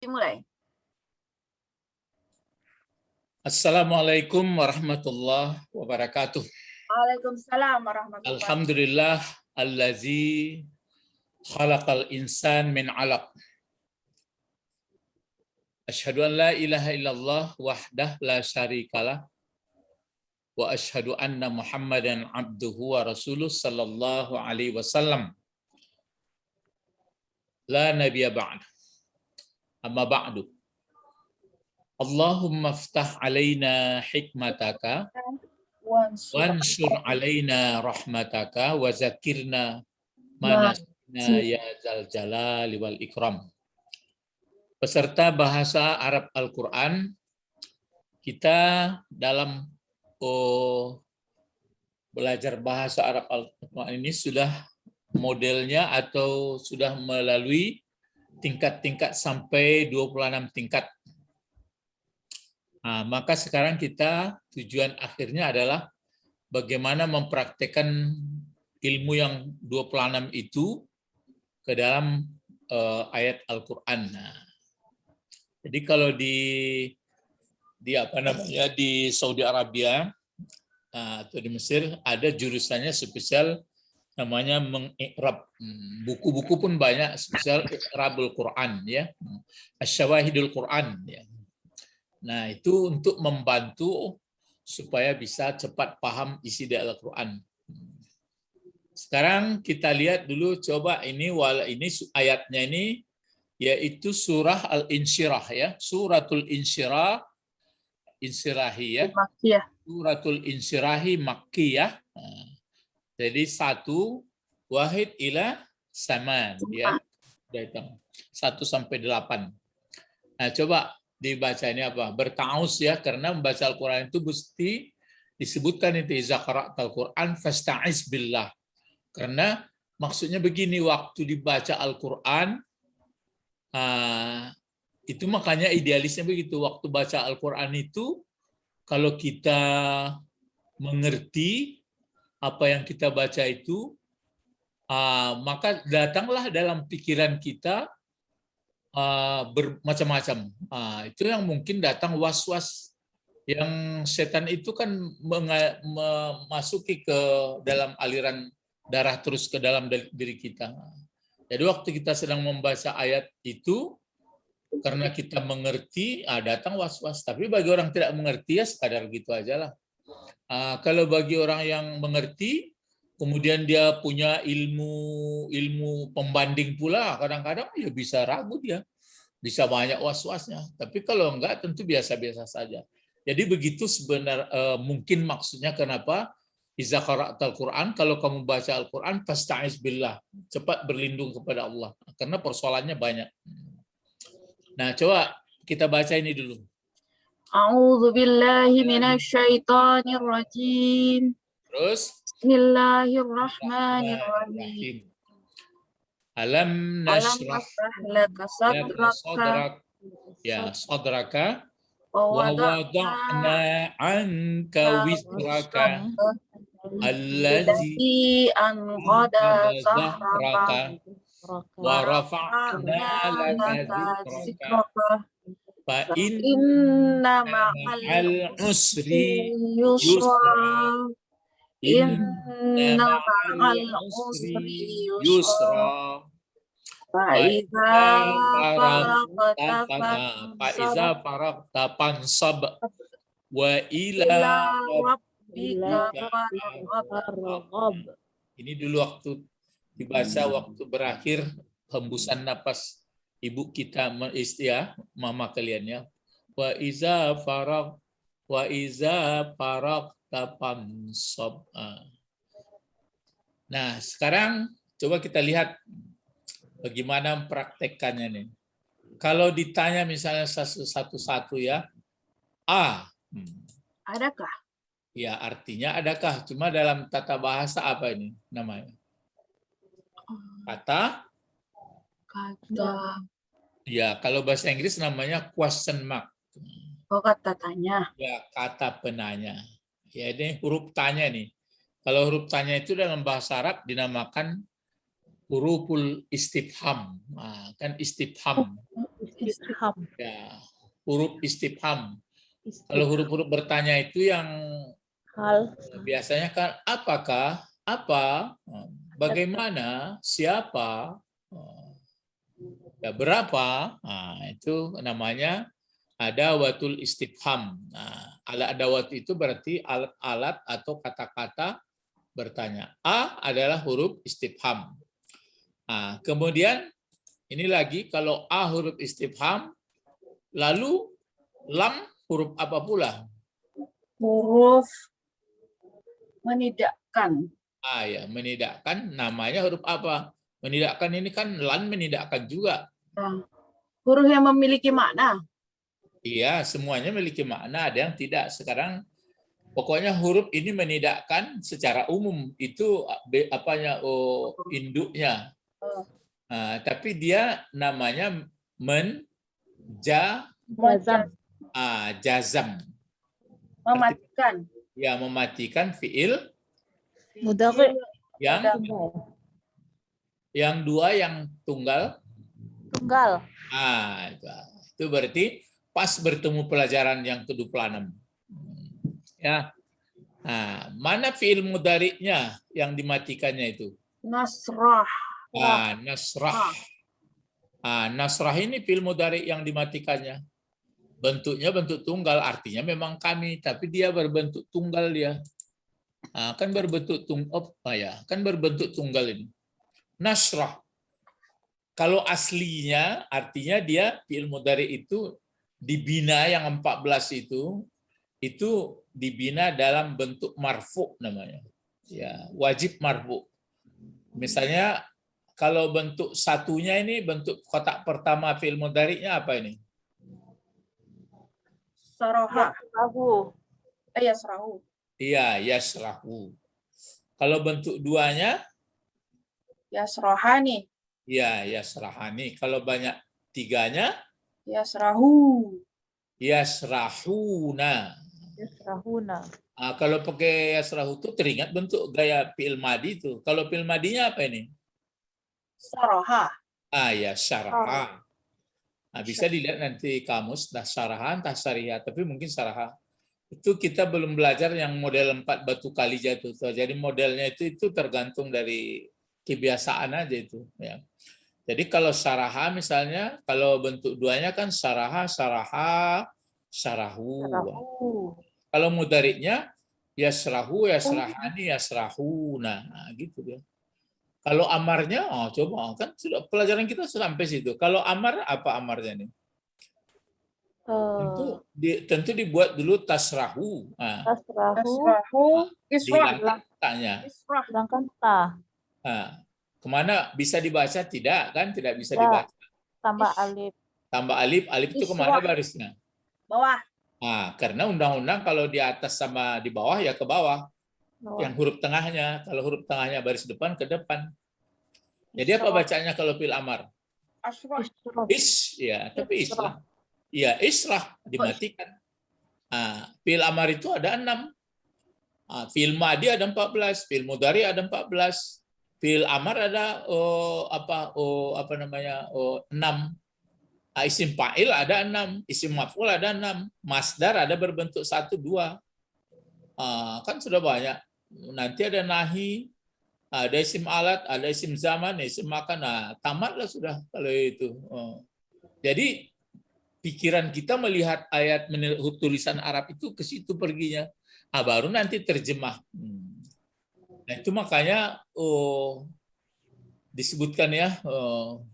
dimulai. Assalamualaikum warahmatullahi wabarakatuh. Waalaikumsalam warahmatullahi wabarakatuh. Alhamdulillah allazi khalaqal insan min 'alaq. Asyhadu an la ilaha illallah wahdah la syarikalah wa asyhadu anna Muhammadan abduhu wa rasuluh sallallahu alaihi wasallam. La nabiyya ba'd. Amma ba'du. Allahumma ftah alaina hikmataka wansur alaina rahmataka wa zakirna manasina ya zal jalali wal ikram. Peserta bahasa Arab Al-Quran, kita dalam belajar bahasa Arab Al-Quran ini sudah modelnya atau sudah melalui tingkat-tingkat sampai 26 tingkat. Nah, maka sekarang kita tujuan akhirnya adalah bagaimana mempraktekkan ilmu yang 26 itu ke dalam ayat Al-Quran. Nah, jadi kalau di Saudi Arabia atau di Mesir ada jurusannya spesial namanya mengikrab. Buku-buku pun banyak spesial ikrabul Quran ya. Asyawahidul Quran ya. Nah, itu untuk membantu supaya bisa cepat paham isi dari Al-Quran. Sekarang kita lihat dulu coba ini ayatnya ini yaitu surah Al-Insyirah ya, suratul Insyirah, Insyirahi ya. Makkiyah. Suratul Insyirahi Makkiyah. Jadi 1 wahid ila saman ya. 1 sampai 8. Nah, coba dibaca ini apa? Bertaus ya, karena membaca Al-Qur'an itu mesti disebutkan itu iza qara'tal Qur'an fasta'iz billah. Karena maksudnya begini, waktu dibaca Al-Qur'an itu makanya idealisnya begitu, waktu baca Al-Quran itu kalau kita mengerti apa yang kita baca itu, maka datanglah dalam pikiran kita bermacam-macam. Itu yang mungkin datang was-was, yang setan itu kan memasuki ke dalam aliran darah terus ke dalam diri kita. Jadi waktu kita sedang membaca ayat itu, karena kita mengerti, datang was-was. Tapi bagi orang tidak mengerti, ya sekadar gitu aja lah. Kalau bagi orang yang mengerti, kemudian dia punya ilmu pembanding pula, kadang-kadang ya bisa ragu dia. Bisa banyak was-wasnya. Tapi kalau enggak, tentu biasa-biasa saja. Jadi begitu sebenarnya mungkin maksudnya kenapa iza qara'tal Qur'an, kalau kamu baca Al-Qur'an fasta'iz billah, cepat berlindung kepada Allah, karena persoalannya banyak. Nah, coba kita baca ini dulu. A'udzu billahi minasyaitonir rajim. Terus Bismillahirrahmanirrahim. Alam nashrah laka sadraka ya sadraka wa wada'na anka wisraka allazi anqada zahraka wa rafa'na laka zikraka fa inna ma'al usri yusra inna ma'al usri yusra faiza faragta fansab wa ila rabbika farghab. Ini dulu waktu dibaca, waktu berakhir hembusan napas ibu kita, mama kalian ya. Wa iza faragta fansab. Nah, sekarang coba kita lihat bagaimana mempraktekkannya nih. Kalau ditanya misalnya satu-satu ya, adakah? Ya, artinya adakah. Cuma dalam tata bahasa apa ini namanya? Kata. Ya, kalau bahasa Inggris namanya question mark. Oh, kata tanya. Ya, kata penanya. Ya, ini huruf tanya nih. Kalau huruf tanya itu dalam bahasa Arab dinamakan huruful istifham. Nah, kan istifham. Istifham. Ya, huruf istifham. Kalau huruf-huruf bertanya itu yang Hal. biasanya kan apakah, apa, bagaimana, siapa, ya berapa. Nah, itu namanya adawatul istifham. Nah, alat-adawat itu berarti alat-alat atau kata-kata bertanya. A adalah huruf istifham. Nah, kemudian ini lagi kalau A huruf istifham, lalu lam huruf apa pula? Huruf menidakkan. Ya, menidakkan namanya huruf apa? Menidakkan ini kan lan menidakkan juga. Nah, huruf yang memiliki makna. Iya, semuanya memiliki makna, ada yang tidak. Sekarang pokoknya huruf ini menidakkan secara umum itu apanya induknya. Nah, tapi dia namanya Jazam. jazam. Mematikan. Ya, mematikan fiil Mudhari. yang dua yang tunggal. Tunggal. Itu berarti pas bertemu pelajaran yang ke-26. Ya. Nah, mana fiil mudhari'nya yang dimatikannya itu? Nasrah. Nasrah. Nasrah ini fiil mudhari' yang dimatikannya. Bentuknya bentuk tunggal, artinya memang kami, tapi dia berbentuk tunggal dia. Kan berbentuk tunggal ini. Nasrah. Kalau aslinya artinya dia fiil mudhari' itu dibina yang 14 itu dibina dalam bentuk marfu namanya. Ya, wajib marfu. Misalnya kalau bentuk satunya ini bentuk kotak pertama fiil mudhari'nya apa ini? Saraha. Yasrahu. Yasrahu. Iya, yasrahu. Kalau bentuk duanya? Yasrahani. Iya, yasrahani. Kalau banyak tiganya? Yasrahu. Yasrahuna. Yasrahuna. Kalau pakai yasrahu itu teringat bentuk gaya fi'il madi itu. Kalau fi'il madinya apa ini? Saraha. Ya, syaraha. Bisa dilihat nanti kamus, dah syarahan, dah syariah. Tapi mungkin syaraha. Itu kita belum belajar yang model 4 batu kali jatuh. Jadi modelnya itu tergantung dari kebiasaan aja itu. Ya. Jadi kalau syaraha misalnya, kalau bentuk duanya kan syaraha, syaraha, syarahu. Kalau mudhari'nya yasrahu, yasrahani, yasrahuna. Nah, gitu ya. Kalau amarnya, coba kan sudah pelajaran kita sampai situ. Kalau amar apa amarnya nih? Tentu dibuat dulu tasrahu. Tasrahu. Dihilangkan tanya. Hilangkan ta. Kemana bisa dibaca? Tidak kan? Tidak bisa dibaca. Tambah alif. Tambah alif. Alif itu kemana barisnya? Bawah. Karena undang-undang kalau di atas sama di bawah ya ke bawah. Yang huruf tengahnya. Kalau huruf tengahnya baris depan ke depan. Jadi apa bacanya kalau fil amar? Ya, tapi islah. Ya, islah dimatikan. Fil amar itu ada 6. Fil madi ada 14, fil mudhari ada 14. Fil amar ada 6. Isim fa'il ada 6, isim maf'ul ada 6, masdar ada berbentuk 1, 2. Kan sudah banyak. Nanti ada nahi, ada isim alat, ada isim zaman, isim makan. Tamatlah sudah kalau itu. Jadi pikiran kita melihat ayat tulisan Arab itu ke situ perginya. Baru nanti terjemah. Nah itu makanya disebutkan ya.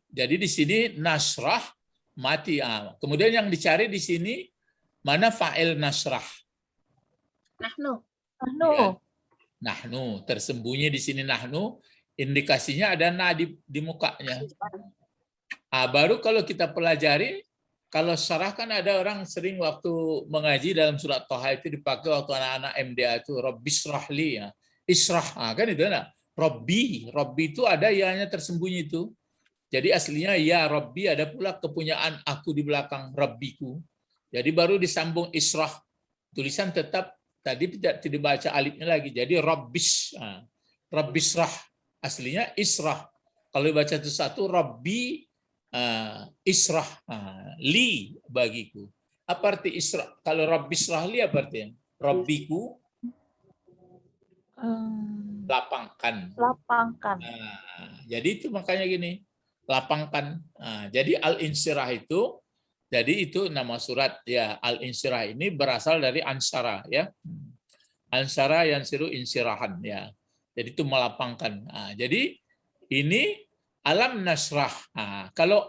Jadi di sini nasrah mati. Kemudian yang dicari di sini mana fa'il nasrah? Nahnu. Ya, nahnu tersembunyi di sini nahnu. Indikasinya ada na di mukanya. Baru kalau kita pelajari, kalau syarah kan ada orang sering waktu mengaji dalam surat Toha itu dipakai waktu anak-anak MDA itu Rabbisrahli ya. Israh, kan itu nah. Rabbi itu ada ianya tersembunyi itu. Jadi aslinya ya Rabbi ada pula kepunyaan aku di belakang Rabbiku. Jadi baru disambung Israh. Tulisan tetap tadi tidak dibaca alifnya lagi. Jadi Rabbisrah. Aslinya Israh. Kalau dibaca itu satu Rabbi Israh, li bagiku. Apa arti israh? Kalau Rabbi israh li apa artinya? Rabbiku lapangkan. Lapangkan. Jadi itu makanya gini, lapangkan. Jadi al-insirah itu, jadi itu nama surat ya. Al-insirah ini berasal dari ansara ya. Ansara yang siru insirahan ya. Jadi itu melapangkan. Jadi ini alam nasrah. Kalau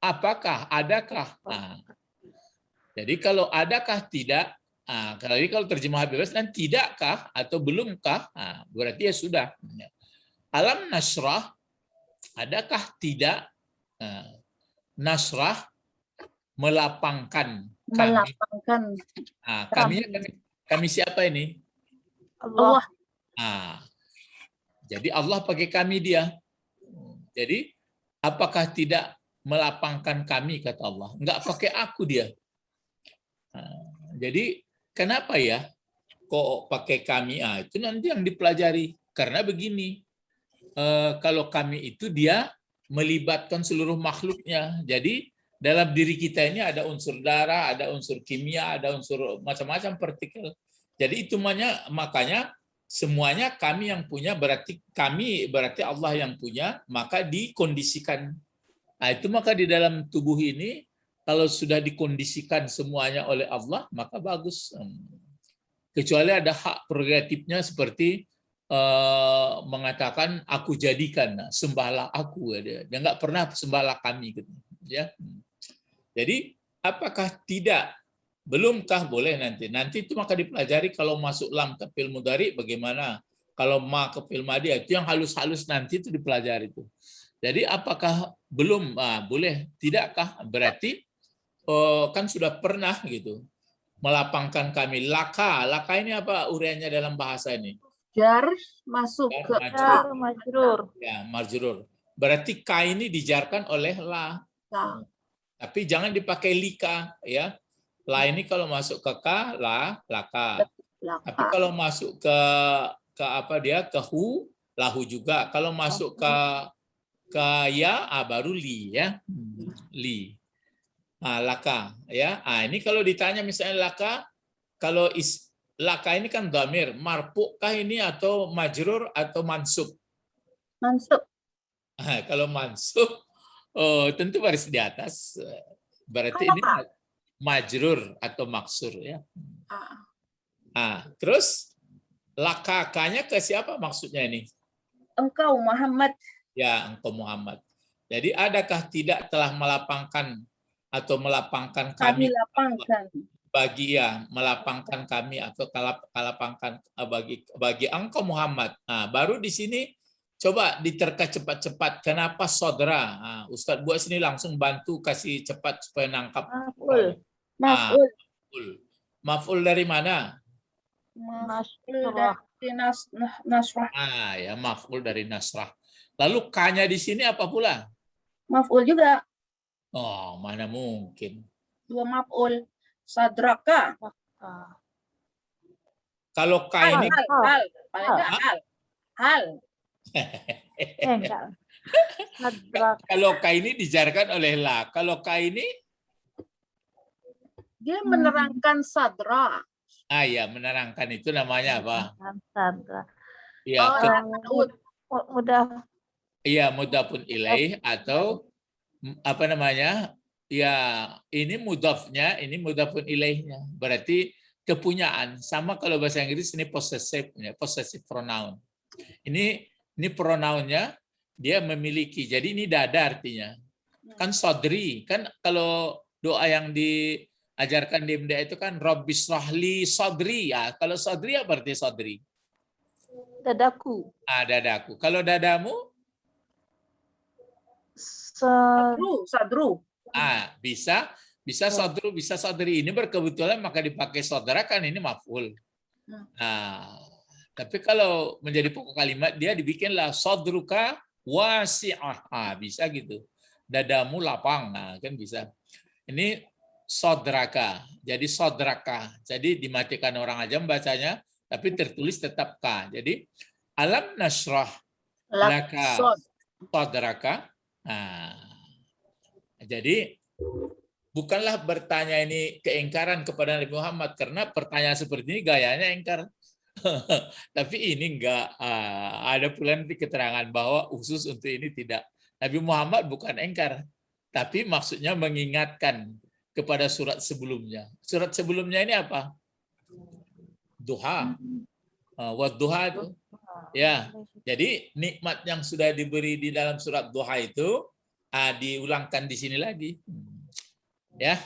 apakah, adakah? Jadi kalau adakah tidak, kalau terjemah bebas dan tidakkah atau belumkah, berarti ya sudah. Alam nasrah, adakah tidak? Nasrah melapangkan kami. Melapangkan. Kami siapa ini? Allah. Jadi Allah pakai kami dia. Jadi apakah tidak melapangkan kami, kata Allah? Enggak pakai aku dia. Jadi kenapa ya kok pakai kami? Itu nanti yang dipelajari. Karena begini, kalau kami itu dia melibatkan seluruh makhluknya. Jadi dalam diri kita ini ada unsur darah, ada unsur kimia, ada unsur macam-macam partikel. Jadi itu makanya semuanya kami yang punya, berarti kami berarti Allah yang punya, maka dikondisikan. Itu maka di dalam tubuh ini kalau sudah dikondisikan semuanya oleh Allah, maka bagus. Kecuali ada hak prerogatifnya seperti mengatakan aku jadikan, sembahlah aku. Dia nggak pernah sembahlah kami gitu. Ya. Jadi apakah tidak? Belumkah? Boleh nanti. Nanti itu maka dipelajari kalau masuk lam ke fi'il mudhari bagaimana. Kalau ma ke fi'il madhi itu yang halus-halus nanti itu dipelajari itu. Jadi apakah belum? Boleh. Tidakkah? Berarti kan sudah pernah gitu. Melapangkan kami. Laka. Laka ini apa uraiannya dalam bahasa ini? Jar masuk ke Jar majrur. Ya, majrur. Berarti ka ini dijarkan oleh la. Tapi jangan dipakai lika ya. La ini kalau masuk ke ka, laka. Tapi kalau masuk ke apa dia? Ke hu, lahu juga. Kalau masuk ke ya, baru li ya. Li. Laka ya. Ini kalau ditanya misalnya laka, kalau laka ini kan dhamir, marfu'kah ini atau majrur atau mansub? Mansub. Kalau mansub, tentu baris di atas. Berarti ini majrur atau maksur ya. Terus lakakanya ke siapa maksudnya ini? Engkau Muhammad. Ya, engkau Muhammad. Jadi adakah tidak telah melapangkan atau melapangkan kami? Lapangkan. Bagi melapangkan kami atau kalapangkan bagi engkau Muhammad. Baru di sini coba diterka cepat-cepat. Kenapa sodra? Ustadz buat sini langsung bantu kasih cepat supaya nangkap. Maf'ul. Maf'ul dari mana? Maf'ul dari nasrah. Ya, maf'ul dari nasrah. Lalu ka-nya di sini apa pula? Maf'ul juga. Oh, mana mungkin. Dua maf'ul. Sadraka. Kalau ka ini hal. Paling enggak hal. Kalau ka ini dijarkan oleh la. Kalau ka ini dia menerangkan sadra. Ya, menerangkan itu namanya apa? Sadra. Ya, mudah. Iya, mudhafun ilaih atau apa namanya? Ya, ini mudhafnya, ini mudhafun ilaihnya. Berarti kepunyaan. Sama kalau bahasa Inggris ini possessive pronoun. Ini pronounnya dia memiliki. Jadi ini dada artinya. Kan sodri, kan kalau doa yang diajarkan di MDA itu kan Rabbis rahli sodri. Ya, kalau sodri apa arti sodri? Dadaku. Dadaku. Kalau dadamu? Sadru. Bisa sodru, bisa sodri. Ini berkebetulan maka dipakai sodra kan ini maf'ul. Tapi kalau menjadi pokok kalimat dia dibikinlah sodruka wasi'ah. Bisa gitu. Dadamu lapang. Kan bisa. Ini sodraka. Jadi sodraka. Jadi dimatikan orang aja bacanya, tapi tertulis tetap ka. Jadi alam nasrah laka sodraka. jadi bukanlah bertanya ini keingkaran kepada Nabi Muhammad, karena pertanyaan seperti ini gayanya ingkar. Tapi ini enggak, ada pula nanti keterangan bahwa khusus untuk ini tidak. Nabi Muhammad bukan ingkar, tapi maksudnya mengingatkan kepada surat sebelumnya. Surat sebelumnya ini apa? Duha. Wadduha itu. Ya, jadi nikmat yang sudah diberi di dalam surat Duha itu diulangkan di sini lagi. Ya.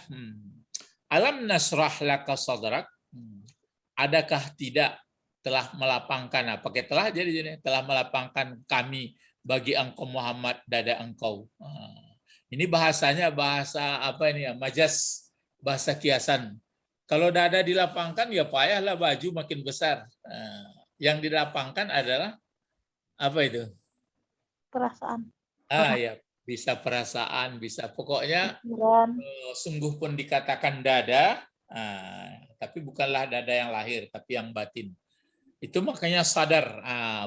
Alam nasrah laka sadrak. Adakah tidak telah melapangkan, pakai telah jadi telah melapangkan kami bagi engkau Muhammad dada engkau. Ini bahasanya bahasa apa ini ya, majas, bahasa kiasan. Kalau dada dilapangkan ya payahlah baju makin besar. Yang dilapangkan adalah apa itu? Perasaan. Ya, bisa perasaan, bisa pokoknya Pikiran. sungguh pun dikatakan dada, tapi bukanlah dada yang lahir, tapi yang batin. Itu makanya sadar.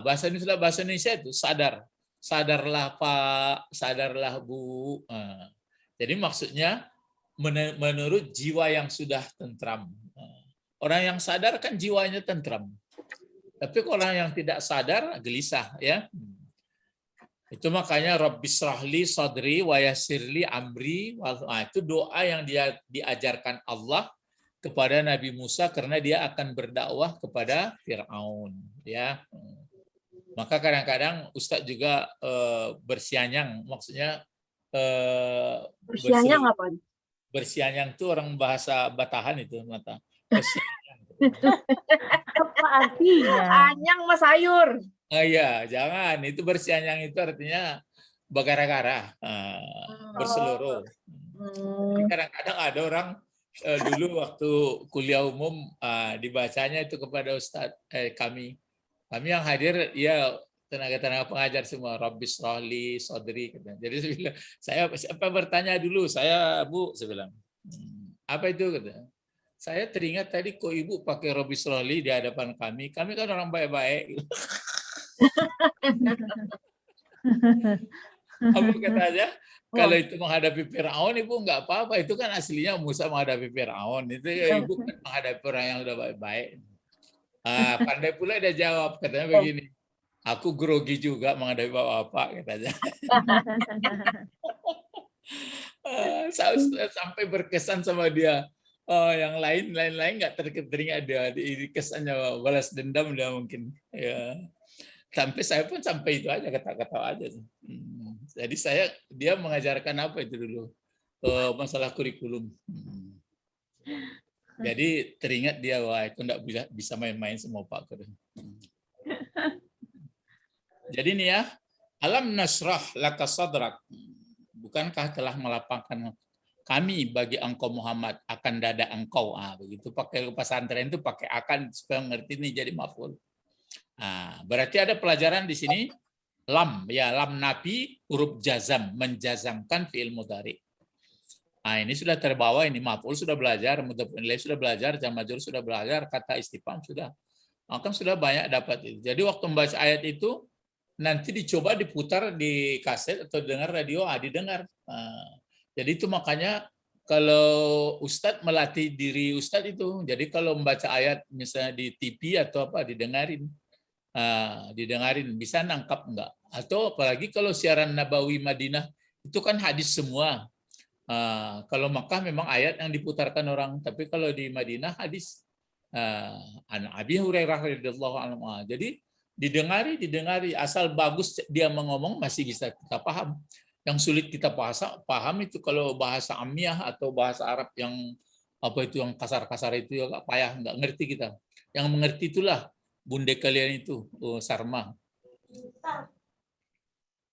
Bahasa Indonesia itu sadar. Sadarlah Pak, sadarlah Bu. Jadi maksudnya menurut jiwa yang sudah tentram. Orang yang sadar kan jiwanya tentram. Tapi orang yang tidak sadar gelisah, ya. Itu makanya Rabbisrahli sadri wa yassirli amri. Itu doa yang dia diajarkan Allah kepada Nabi Musa karena dia akan berdakwah kepada Fir'aun, ya. Maka kadang-kadang Ustadz juga bersianyang, maksudnya Bersianyang apa? bersianyang itu orang bahasa Batahan itu, mata. Apa artinya? Anyang mas sayur. Iya, jangan. Itu bersianyang itu artinya bagara-gara, berseluruh. Jadi kadang-kadang ada orang dulu waktu kuliah umum dibacanya itu kepada Ustadz kami yang hadir, ya tenaga-tenaga pengajar semua, Rabbisrahli sadri. Jadi saya siapa bertanya dulu, saya Bu, saya bilang, apa itu kata. Saya teringat tadi kok Ibu pakai Rabbisrahli di hadapan kami kan orang baik-baik. Apa katanya? Kalau itu menghadapi Fir'aun, Ibu nggak apa-apa. Itu kan aslinya Musa menghadapi Fir'aun. Itu ya, Ibu kan menghadapi orang yang udah baik-baik. Pandai pula dia jawab, katanya begini. Aku grogi juga menghadapi Bapak, katanya. Sampai berkesan sama dia. Yang lain nggak teringat dia. Kesannya balas dendam dia mungkin. Ya. Sampai saya pun sampai itu aja, kata-kata aja. Jadi dia mengajarkan apa itu dulu, masalah kurikulum. Jadi teringat dia, wah itu enggak bisa main-main semua Pak. Jadi nih ya, alam nasrah laka sadrak. Bukankah telah melapangkan kami bagi engkau Muhammad akan dada engkau. Begitu pakai pesantren itu pakai akan supaya mengerti ini jadi maf'ul. Berarti ada pelajaran di sini. Lam, ya lam nafi huruf jazam, menjazamkan fi'il mudhari. Ini sudah terbawa, ini maf'ul sudah belajar, mudhafun ilaih sudah belajar, jar majrur sudah belajar, kata istifham sudah. Kan sudah banyak dapat itu. Jadi waktu membaca ayat itu nanti dicoba diputar di kaset atau dengar radio, didengar. Jadi itu makanya kalau Ustadz melatih diri Ustadz itu. Jadi kalau membaca ayat misalnya di TV atau apa didengarin. Didengarin bisa nangkap enggak, atau apalagi kalau siaran Nabawi Madinah itu kan hadis semua. Kalau Makkah memang ayat yang diputarkan orang, tapi kalau di Madinah hadis. An Abi Hurairah radhiyallahu anhu. Jadi didengari asal bagus dia mengomong masih bisa kita paham. Yang sulit kita paham itu kalau bahasa Amiyah atau bahasa Arab yang apa itu yang kasar-kasar itu ya payah, nggak ngerti kita. Yang mengerti itulah bunda kalian itu, Sarma.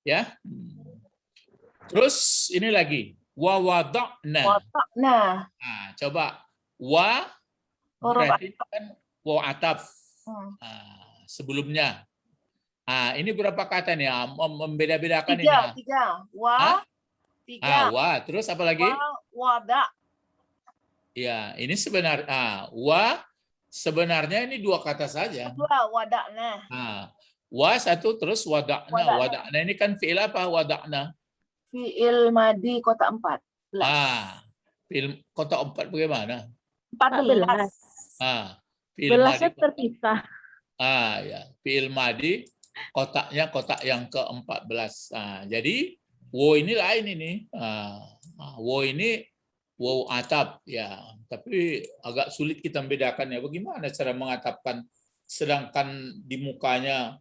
Ya. Terus ini lagi, wa wada'na. Nah, Coba wa berarti kan wa ataf. Sebelumnya. Ini berapa kata nih? Membeda-bedakan ini. Tiga. Wa, tiga. Wa, terus apa lagi? Wada. Ya, ini sebenarnya wa sebenarnya ini dua kata saja. Dua, wada'na. Wa satu terus wada'na. Wada'na ini kan fi'il apa? Wada'na. Fi'il madi kota 4. Film kotak 4 bagaimana? 14. Fi'il Belasnya madi. terpisah. Ya, fi'il madi kotaknya kotak yang ke-14. Jadi wo ini lain ini. Wo ini wow atap ya, tapi agak sulit kita membedakan ya bagaimana cara mengatapkan sedangkan di mukanya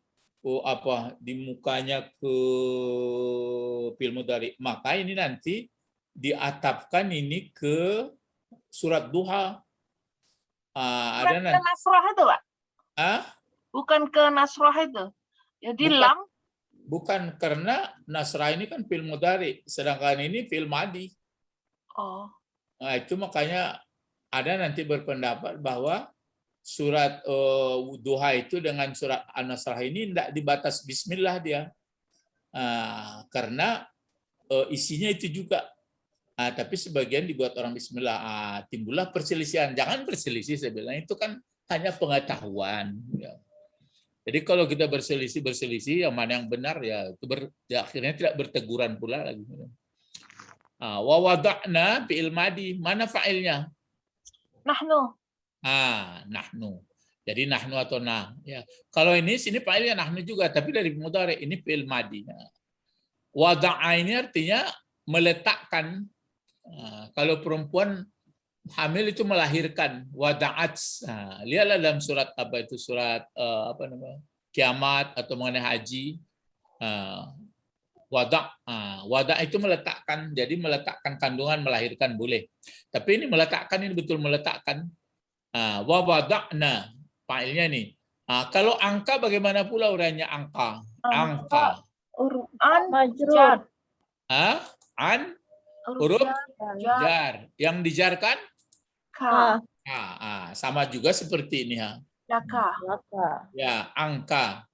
di mukanya ke fi'il mudhari. Maka ini nanti diatapkan ini ke surat duha. Ada Bukan ke nanti. Nasrah itu, Pak? Bukan ke Nasrah itu. Jadi Bukan. lam. Bukan, karena Nasrah ini kan fi'il mudhari, sedangkan ini fi'il madi. Oh. Nah, itu makanya ada nanti berpendapat bahwa surat duha itu dengan surat An-Nasrah ini tidak dibatas bismillah dia. Karena isinya itu juga. Tapi sebagian dibuat orang bismillah. Timbullah perselisihan. Jangan berselisih, saya bilang. Itu kan hanya pengetahuan. Ya. Jadi kalau kita berselisih, yang mana yang benar, ya itu akhirnya tidak berteguran pula lagi. Wa wada'na fi'il madi. Mana fa'ilnya? Nahnu. Nahnu. Jadi nahnu atau nah. Ya. Kalau ini sini fa'ilnya nahnu juga, tapi dari mudhari ini fi'il madi. Wada'a ini artinya meletakkan. Kalau perempuan hamil itu melahirkan, wada'at. Lihatlah dalam surat apa itu, surat apa namanya, kiamat atau mengenai haji. Wada' itu meletakkan, jadi meletakkan kandungan, melahirkan boleh. Tapi ini meletakkan, ini betul meletakkan. Wa wada'na, fa'ilnya nih. Kalau angka bagaimana pula uraiannya angka? Angka. An Majrur. Huruf jar. Yang dijarkan? Ka. Sama juga seperti ini. Laka. Ya, angka.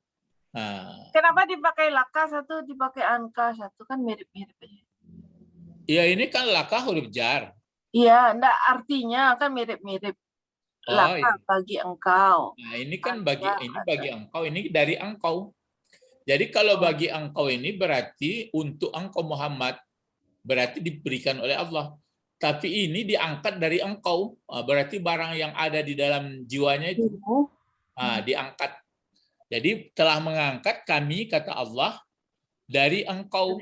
Kenapa dipakai laka satu, dipakai angka satu, kan mirip-mirip aja. Ya, ini kan laka huruf jar. Iya, enggak, artinya kan mirip-mirip. Laka Iya. bagi engkau. Nah, ini kan bagi engkau, ini dari engkau. Jadi kalau bagi engkau ini berarti untuk engkau Muhammad, berarti diberikan oleh Allah. Tapi ini diangkat dari engkau, berarti barang yang ada di dalam jiwanya itu diangkat. Jadi telah mengangkat kami, kata Allah, dari engkau.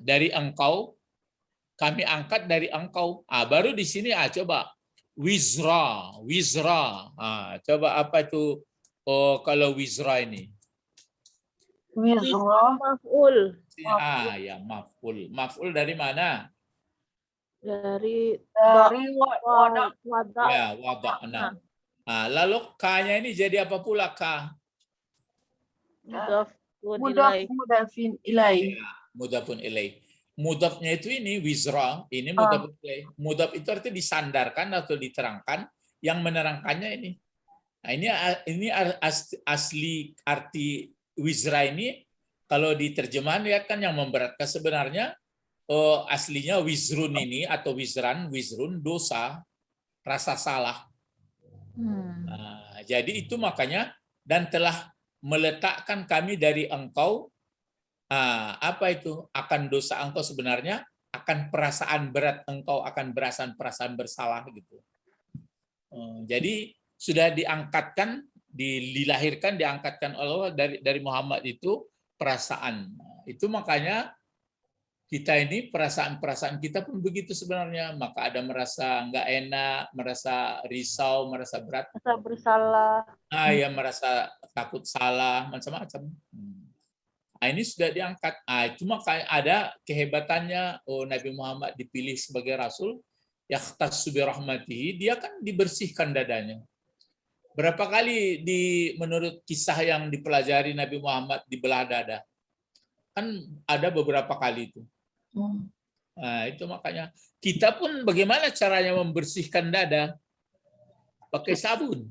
Dari engkau, kami angkat dari engkau. Baru di sini coba wizra. Coba apa itu kalau wizra ini? Wizra. Maf'ul. Ya, maf'ul. Maf'ul dari mana? Dari Wada. wada. Ya, wada'na. Lalu ka-nya ini jadi apa pula ka? Mudafin ilai. Ya, mudafun ilaih. Mudafnya itu ini wizra, ini mudafun ilaih. Mudaf itu artinya disandarkan atau diterangkan, yang menerangkannya ini. Nah, ini asli arti wizra ini kalau diterjemahan ya kan yang memberatkan sebenarnya aslinya wizrun ini atau wizrun dosa, rasa salah. Jadi itu makanya dan telah meletakkan kami dari engkau apa itu akan dosa engkau sebenarnya akan perasaan berat engkau akan perasaan bersalah gitu. Jadi sudah diangkatkan diangkatkan Allah dari Muhammad itu perasaan. Itu makanya kita ini perasaan kita pun begitu sebenarnya. Maka ada merasa nggak enak, merasa risau, merasa berat, merasa bersalah. Ya merasa takut salah, macam-macam. Ini sudah diangkat. Itu makanya ada kehebatannya Nabi Muhammad dipilih sebagai Rasul. Yahtassu bi rahmatihi, dia kan dibersihkan dadanya. Berapa kali menurut kisah yang dipelajari Nabi Muhammad dibelah dada? Kan ada beberapa kali itu. Itu makanya kita pun bagaimana caranya membersihkan dada? Pakai sabun.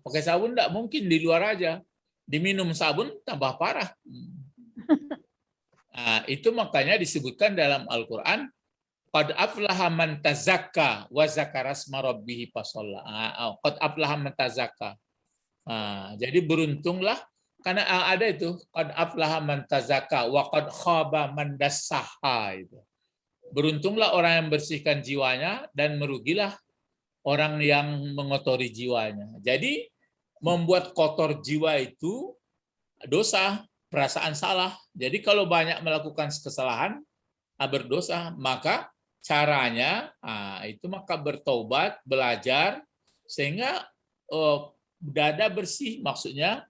Pakai sabun enggak mungkin di luar aja. Diminum sabun tambah parah. Itu makanya disebutkan dalam Al-Qur'an qad aflaha man tazakka wa zakara asma rabbih fasalla. Qad aflaha man tazakka. Jadi beruntunglah karena ada itu qad aflaha man tazakka wa qad khaba man dassaha itu. Beruntunglah orang yang bersihkan jiwanya dan merugilah orang yang mengotori jiwanya. Jadi membuat kotor jiwa itu dosa, perasaan salah. Jadi kalau banyak melakukan kesalahan, berdosa, maka caranya itu maka bertobat, belajar sehingga dada bersih, maksudnya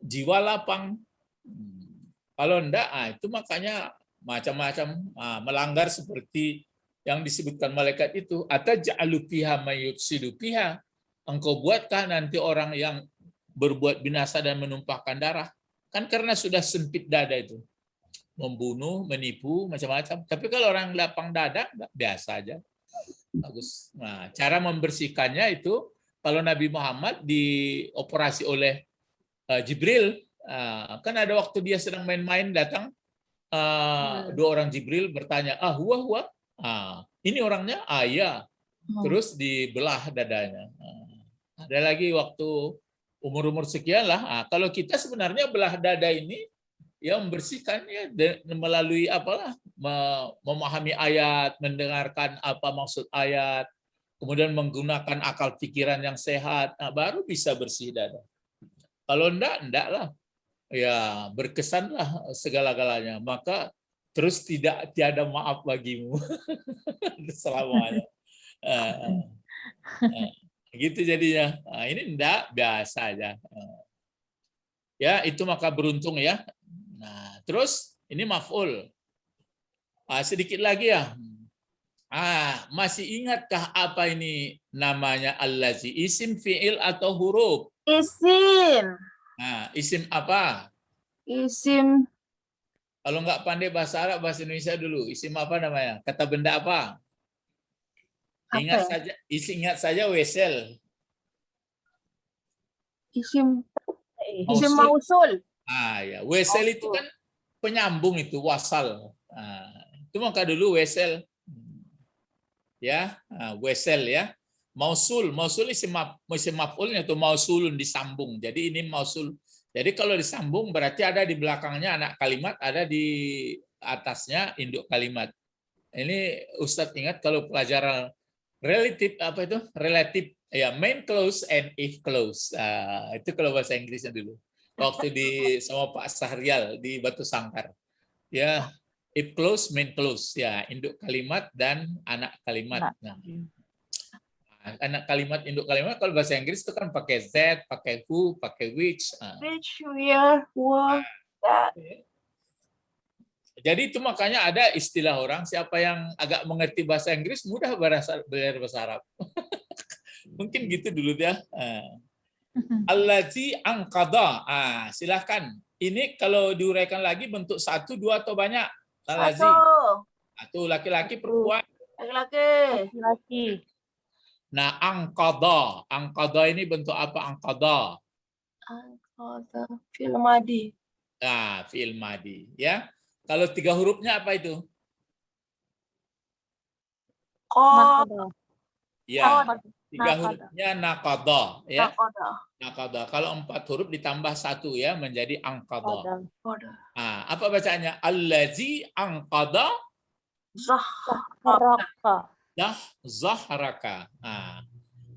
jiwa lapang. Kalau enggak, itu makanya macam-macam melanggar seperti yang disebutkan malaikat itu. Ataj'alu fiha may yufsidu fiha. Engkau buatkah nanti orang yang berbuat binasa dan menumpahkan darah? Kan karena sudah sempit dada itu. Membunuh, menipu, macam-macam. Tapi kalau orang lapang dada, biasa aja. Bagus. Nah, cara membersihkannya itu, kalau Nabi Muhammad dioperasi oleh Jibril, kan ada waktu dia sedang main-main datang, dua orang Jibril bertanya, huwa? Ini orangnya? Iya. Terus dibelah dadanya. Ada lagi waktu umur-umur sekian lah. Kalau kita sebenarnya belah dada ini, ya membersihkannya melalui apalah, memahami ayat, mendengarkan apa maksud ayat, kemudian menggunakan akal pikiran yang sehat, baru bisa bersih dada. Kalau enggak lah. Ya, berkesanlah segala-galanya. Maka terus tiada maaf bagimu selamanya. Gitu jadinya. Ini enggak, biasa aja. Ya, itu maka beruntung ya. Nah, terus ini maf'ul. Sedikit lagi ya. Masih ingatkah apa ini namanya allazi? Isim, fi'il atau huruf? Isim. Isim apa? Isim. Kalau nggak pandai bahasa Arab, bahasa Indonesia dulu. Isim apa namanya? Kata benda apa? Ingat saja wesel. Isim. Isim Mausul. mausul. Ya. Wesel itu kan penyambung itu, wasal. Itu maka dulu wesel. Ya, wesel ya. Mausul isim maf'ulnya itu mausulun, disambung. Jadi ini mausul. Jadi kalau disambung berarti ada di belakangnya anak kalimat, ada di atasnya induk kalimat. Ini Ustadz ingat kalau pelajaran relatif apa itu? Relatif ya, main clause and if clause. Itu kalau bahasa Inggrisnya dulu. Waktu sama Pak Sahrial di Batu Sangkar. Ya, if clause, main clause ya, induk kalimat dan anak kalimat. Nah, anak kalimat, induk kalimat kalau bahasa Inggris itu kan pakai that, pakai who, pakai which. Which, where, what, that. Jadi itu makanya ada istilah orang, siapa yang agak mengerti bahasa Inggris mudah belajar bahasa Arab. Mungkin gitu dulu ya. Allazi angqadha. Silakan. Ini kalau diuraikan lagi bentuk satu, dua atau banyak? Allazi. Satu, laki-laki, perempuan. Laki-laki. Nah, angqadha. Angqadha ini bentuk apa angqadha? Angqadha, fi'il madi. Fi'il madi, ya. Kalau 3 hurufnya apa itu? Qad. Ya, 3 hurufnya naqadha, ya. Naqadha. Kalau 4 huruf ditambah 1 ya menjadi angqadha. Apa bacaannya? Allazi angqadha zahraka.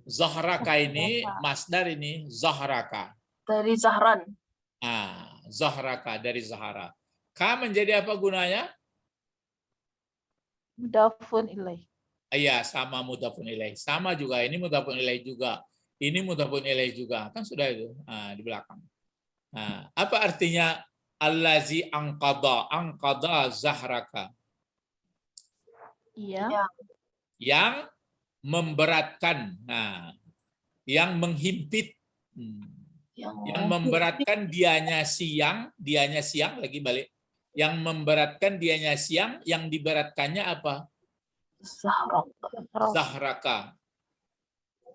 Zahraka ini masdar ini zahraka. Dari Zahran. Zahraka dari Zahara. Ka menjadi apa gunanya? Mudhafun ilaih. Iya, sama mudhafun ilaih. Sama juga, ini mudhafun ilaih juga. Ini mudhafun ilaih juga. Kan sudah itu di belakang. Apa artinya allazi angqadha? Angqadha zahraka. Iya. Yang memberatkan. Yang menghimpit. Yang memberatkan dianya siang lagi balik. Yang memberatkan dianya siang, yang diberatkannya apa? Zahraka.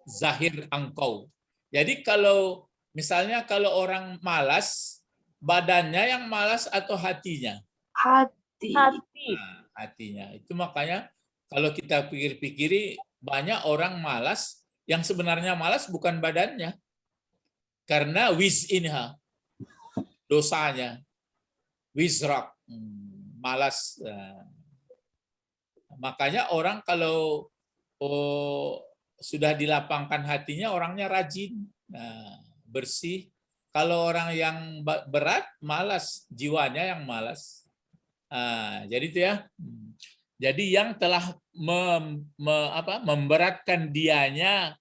Zahir engkau. Jadi kalau misalnya kalau orang malas, badannya yang malas atau hatinya? Hatinya. Itu makanya kalau kita pikir-pikiri banyak orang malas, yang sebenarnya malas bukan badannya. Karena wiz'inha. dosanya. Wizrak, malas. Makanya orang kalau sudah dilapangkan hatinya, orangnya rajin, bersih. Kalau orang yang berat, malas, jiwanya yang malas. Jadi itu ya. Jadi yang telah memberatkan dianya,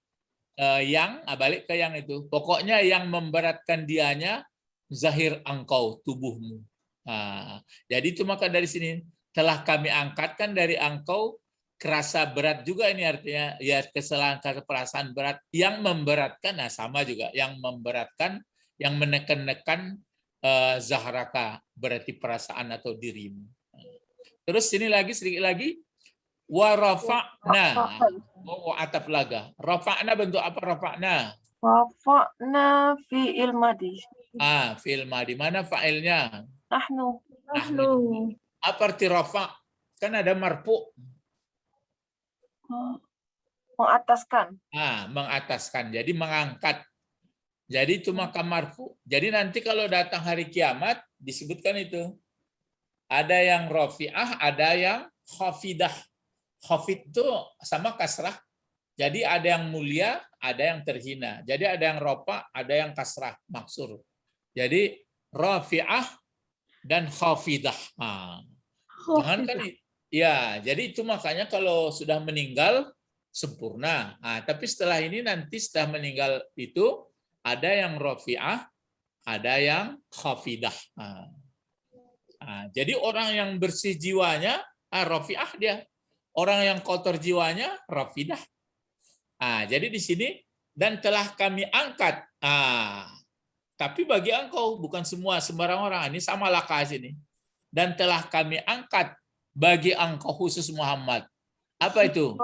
balik ke yang itu. Pokoknya yang memberatkan dianya, zahir engkau, tubuhmu. Jadi itu maka dari sini telah kami angkatkan dari engkau, kerasa berat juga ini artinya, ya kesalahan perasaan berat yang memberatkan, sama juga yang memberatkan, yang menekan-nekan zahraka, berarti perasaan atau dirimu. Terus sini lagi sedikit lagi, wa rafa'na, atap laga. Rafa'na bentuk apa rafa'na? Rafa'na fi'il madi. Fi'il madi. Mana fa'ilnya? Nahnu. Apa arti rafa'? Kan ada marfu'. Mengataskan. Mengataskan. Jadi mengangkat. Jadi itu maka marfu'. Jadi nanti kalau datang hari kiamat disebutkan itu. Ada yang rafi'ah, ada yang khafidah. Khafid itu sama kasrah. Jadi ada yang mulia, ada yang terhina. Jadi ada yang rafa', ada yang kasrah, maksur. Jadi rafi'ah dan khafidah. Jangan kan ya, jadi itu makanya kalau sudah meninggal sempurna. Tapi setelah ini nanti setelah meninggal itu ada yang rafi'ah, ada yang khafidah. Jadi orang yang bersih jiwanya rafi'ah dia. Orang yang kotor jiwanya rafidah. Jadi di sini dan telah kami angkat. Tapi bagi engkau bukan semua sembarang orang. Ini sama laka sini. Dan telah kami angkat bagi engkau khusus Muhammad. Apa itu?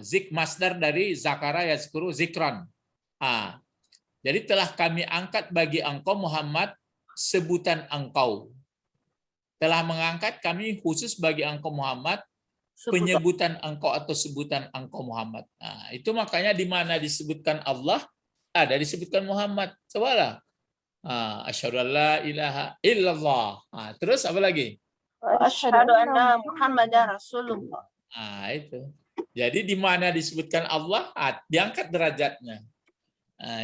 Zik masdar dari zakara yazkuru zikran. Jadi telah kami angkat bagi engkau Muhammad sebutan engkau. Telah mengangkat kami khusus bagi engkau Muhammad penyebutan engkau atau sebutan engkau Muhammad. Itu makanya di mana disebutkan Allah ada disebutkan Muhammad. Cobalah. Asyhadu an la ilaha illallah. Terus apa lagi? Asyhadu anna Muhammadar Rasulullah. Itu. Jadi di mana disebutkan Allah, diangkat derajatnya.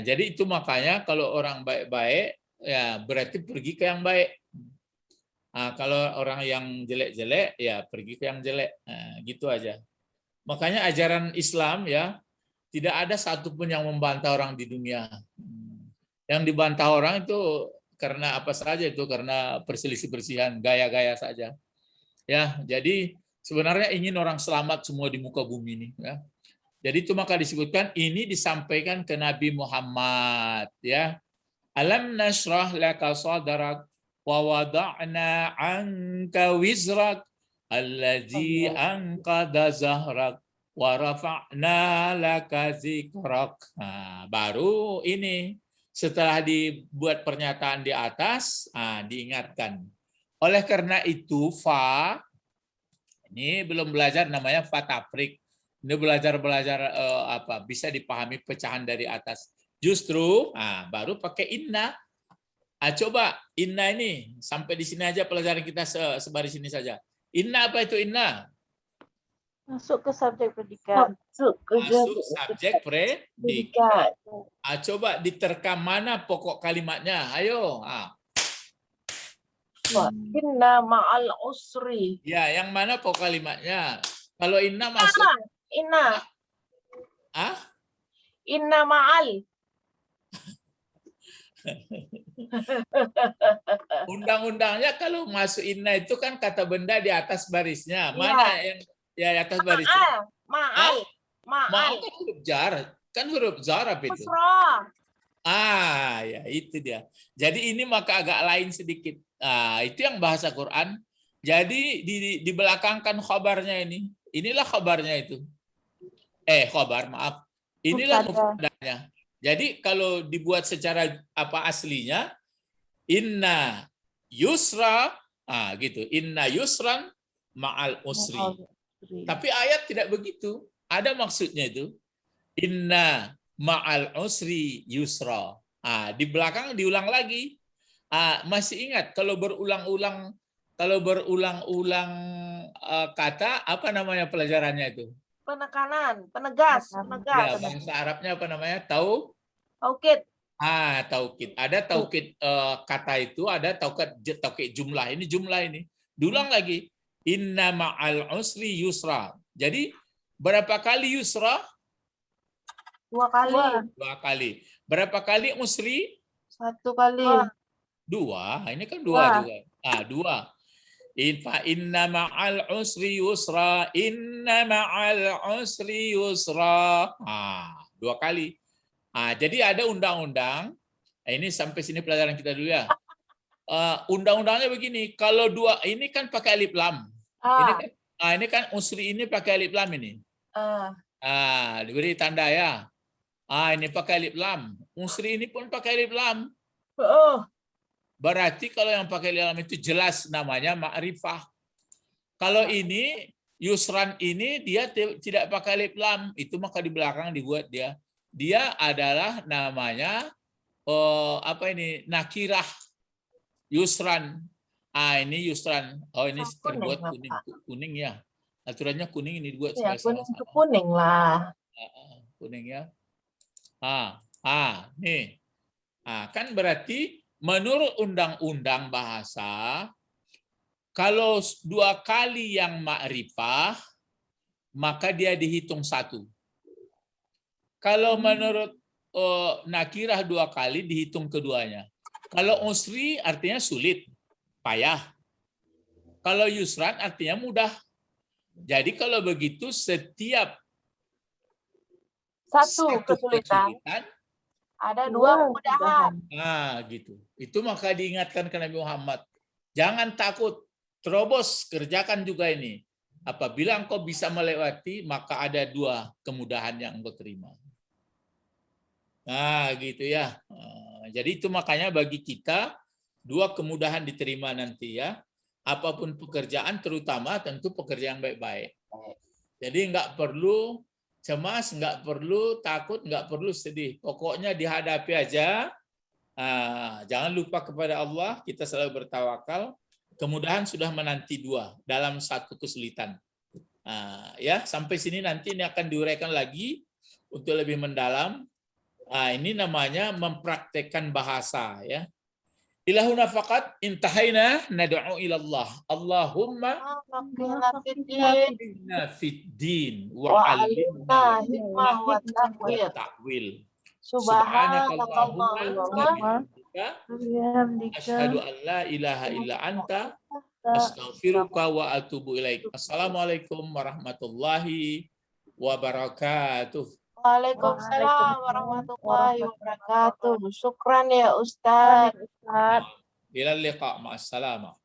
Jadi itu makanya kalau orang baik-baik, ya berarti pergi ke yang baik. Kalau orang yang jelek-jelek, ya pergi ke yang jelek. Gitu aja. Makanya ajaran Islam ya tidak ada satupun yang membantah orang di dunia. Yang dibantah orang itu karena apa saja itu, karena perselisih-perselisihan, gaya-gaya saja. Ya, jadi sebenarnya ingin orang selamat semua di muka bumi ini. Ya. Jadi itu maka disebutkan ini disampaikan ke Nabi Muhammad. Ya, alam nashrah laka sadrak wa wada'na anka wizrak allazi anqadha zahrak wa rafa'na laka zikrak. Baru ini setelah dibuat pernyataan di atas, diingatkan. Oleh karena itu ini belum belajar namanya fa tafrik. Ini belajar bisa dipahami pecahan dari atas. Justru baru pakai inna. Coba inna ini sampai di sini aja pelajaran kita sebaris ini saja. Inna apa itu inna? Masuk ke subjek predikat. Masuk subjek predikat. Coba diterkam mana pokok kalimatnya. Ayo. Inna ma'al usri. Ya, yang mana pokok kalimatnya? Kalau inna masuk. Inna. Inna ma'al. Undang-undangnya kalau masuk inna itu kan kata benda di atas barisnya. Mana yang di atas barisnya? Ma'al. Ma'al kan huruf jar. Kan huruf jar apa itu? Ya itu dia. Jadi ini maka agak lain sedikit. Itu yang bahasa Quran. Jadi di belakangkan khabarnya ini. Inilah khabarnya itu. Khabar, maaf. Inilah mubtada'nya. Jadi kalau dibuat secara aslinya, inna yusra, gitu. Inna yusran ma'al usri. Tapi ayat tidak begitu. Ada maksudnya itu. Inna ma'al usri yusra. Di belakang diulang lagi. Masih ingat kalau berulang-ulang kata apa namanya pelajarannya itu? Penekanan, penegas, Ya, penegas. bahasa Arabnya apa namanya? Taukid. Taukid. Ada taukid kata itu, ada taukid jumlah. Ini jumlah ini. Diulang lagi. Inna ma'al usri yusra. Jadi berapa kali yusra? 2 kali. 2 kali. Berapa kali usri? 1 kali. 2. Ini kan 2 juga. 2. Fa inna ma'al usri yusra. Inna ma'al usri yusra. 2 kali. Jadi ada undang-undang. Ini sampai sini pelajaran kita dulu ya. Undang-undangnya begini. Kalau 2 ini kan pakai alif lam. Ini kan usri ini pakai alif lam ini. Diberi tanda ya. Ini pakai alif lam. Usri ini pun pakai alif lam. Berarti kalau yang pakai alif lam itu jelas namanya ma'rifah. Kalau ini yusran ini dia tidak pakai alif lam, itu maka di belakang dibuat dia. Dia adalah namanya nakirah. Yusran. Ini yusran. Ini terbuat kuning ya. Aturannya kuning ini dibuat Ya, sebagai kuning ke kuning lah. Kuning ya. Nih. Kan berarti menurut undang-undang bahasa, kalau 2 kali yang ma'rifah, maka dia dihitung 1. Kalau menurut nakirah 2 kali, dihitung keduanya. Kalau usri artinya sulit, payah. Kalau yusran artinya mudah. Jadi kalau begitu setiap satu kesulitan ada 2 kemudahan. Gitu. Itu maka diingatkan ke Nabi Muhammad. Jangan takut, terobos, kerjakan juga ini. Apabila engkau bisa melewati, maka ada 2 kemudahan yang engkau terima. Gitu ya. Jadi itu makanya bagi kita 2 kemudahan diterima nanti ya. Apapun pekerjaan, terutama tentu pekerjaan baik-baik. Jadi nggak perlu cemas, nggak perlu takut, nggak perlu sedih. Pokoknya dihadapi aja. Jangan lupa kepada Allah, kita selalu bertawakal. Kemudahan sudah menanti 2 dalam 1 kesulitan. Ya, sampai sini nanti ini akan diuraikan lagi untuk lebih mendalam. Ini namanya mempraktekkan bahasa ya. Ilahuna faqat intahaina nad'u ila Allah. Allahumma faqihna fid din wa 'allimna hikmah wa ta'wil. Subhanakallahumma wa bihamdika asyhadu an la ilaha illa anta astaghfiruka wa atubu ilaik. Assalamualaikum warahmatullahi wabarakatuh. Waalaikumsalam warahmatullahi wabarakatuh. Syukran ya Ustaz. Ilal liqa, ma'assalamah.